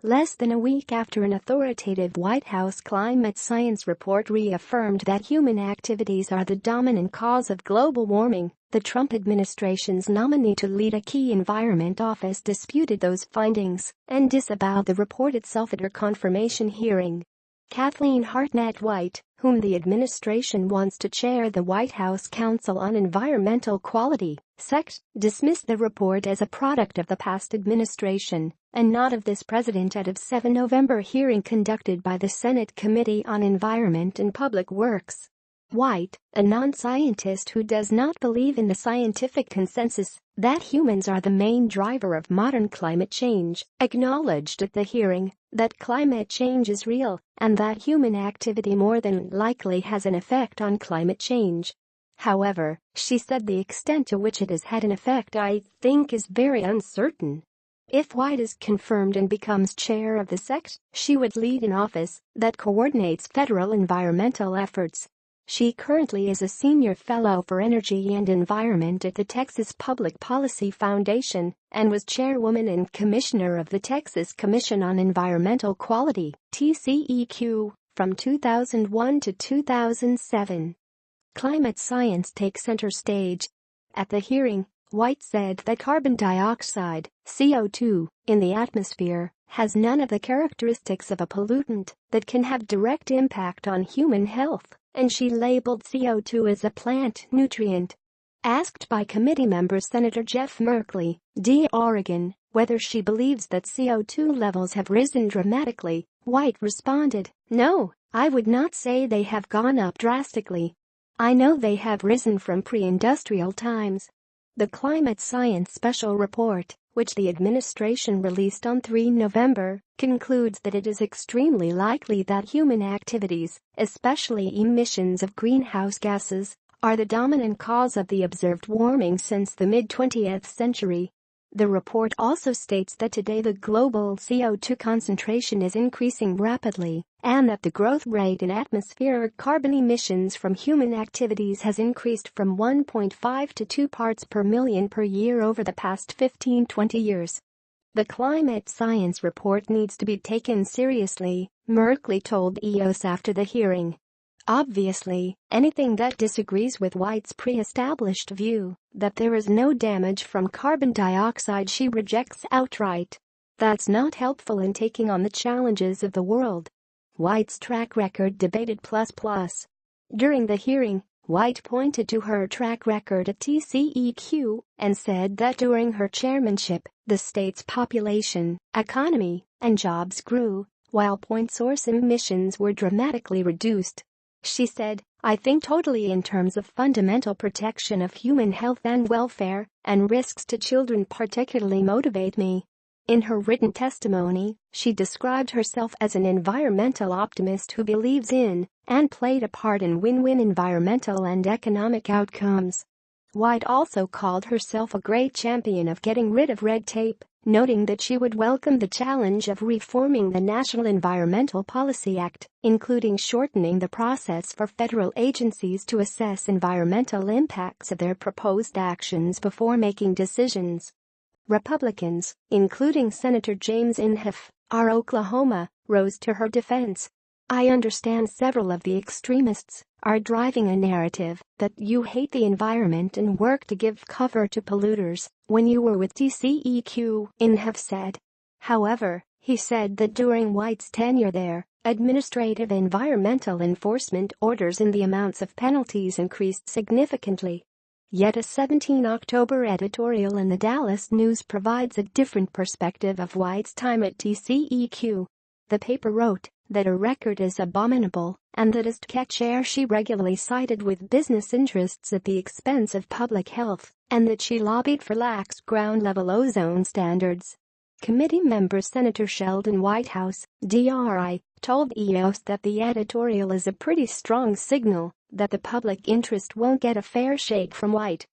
less than a week after an authoritative White House climate science report reaffirmed that human activities are the dominant cause of global warming. The Trump administration's nominee to lead a key environment office disputed those findings and disavowed the report itself at her confirmation hearing. Kathleen Hartnett White, whom the administration wants to chair the White House Council on Environmental Quality, SEQT, dismissed the report as a product of the past administration and not of this president at a 7 November hearing conducted by the Senate Committee on Environment and Public Works. White, a non-scientist who does not believe in the scientific consensus that humans are the main driver of modern climate change, acknowledged at the hearing that climate change is real and that human activity more than likely has an effect on climate change. However, she said the extent to which it has had an effect I think is very uncertain. If White is confirmed and becomes chair of the SEQT, she would lead an office that coordinates federal environmental efforts. She currently is a senior fellow for energy and environment at the Texas Public Policy Foundation and was chairwoman and commissioner of the Texas Commission on Environmental Quality, TCEQ, from 2001 to 2007. Climate science takes center stage. At the hearing, White said that carbon dioxide, CO2, in the atmosphere has none of the characteristics of a pollutant that can have direct impact on human health, and she labeled CO2 as a plant nutrient. Asked by committee member Senator Jeff Merkley, D. Oregon, whether she believes that CO2 levels have risen dramatically, White responded, "No, I would not say they have gone up drastically. I know they have risen from pre-industrial times." The Climate Science Special Report, which the administration released on 3 November, concludes that it is extremely likely that human activities, especially emissions of greenhouse gases, are the dominant cause of the observed warming since the mid-20th century. The report also states that today the global CO2 concentration is increasing rapidly and that the growth rate in atmospheric carbon emissions from human activities has increased from 1.5 to 2 parts per million per year over the past 15-20 years. The climate science report needs to be taken seriously, Merkley told EOS after the hearing. Obviously, anything that disagrees with White's pre-established view that there is no damage from carbon dioxide she rejects outright. That's not helpful in taking on the challenges of the world. White's track record debated ++. During the hearing, White pointed to her track record at TCEQ and said that during her chairmanship, the state's population, economy, and jobs grew, while point source emissions were dramatically reduced. She said, "I think totally in terms of fundamental protection of human health and welfare, and risks to children particularly motivate me." In her written testimony, she described herself as an environmental optimist who believes in and played a part in win-win environmental and economic outcomes. White also called herself a great champion of getting rid of red tape, noting that she would welcome the challenge of reforming the National Environmental Policy Act, including shortening the process for federal agencies to assess environmental impacts of their proposed actions before making decisions. Republicans, including Senator James Inhofe, R. Oklahoma, rose to her defense. "I understand several of the extremists are driving a narrative that you hate the environment and work to give cover to polluters when you were with TCEQ," Inhofe said. However, he said that during White's tenure there, administrative environmental enforcement orders and the amounts of penalties increased significantly. Yet a 17 October editorial in the Dallas News provides a different perspective of White's time at TCEQ. The paper wrote that her record is abominable and that as chair she regularly sided with business interests at the expense of public health and that she lobbied for lax ground-level ozone standards. Committee member Senator Sheldon Whitehouse, DRI, told EOS that the editorial is a pretty strong signal that the public interest won't get a fair shake from White.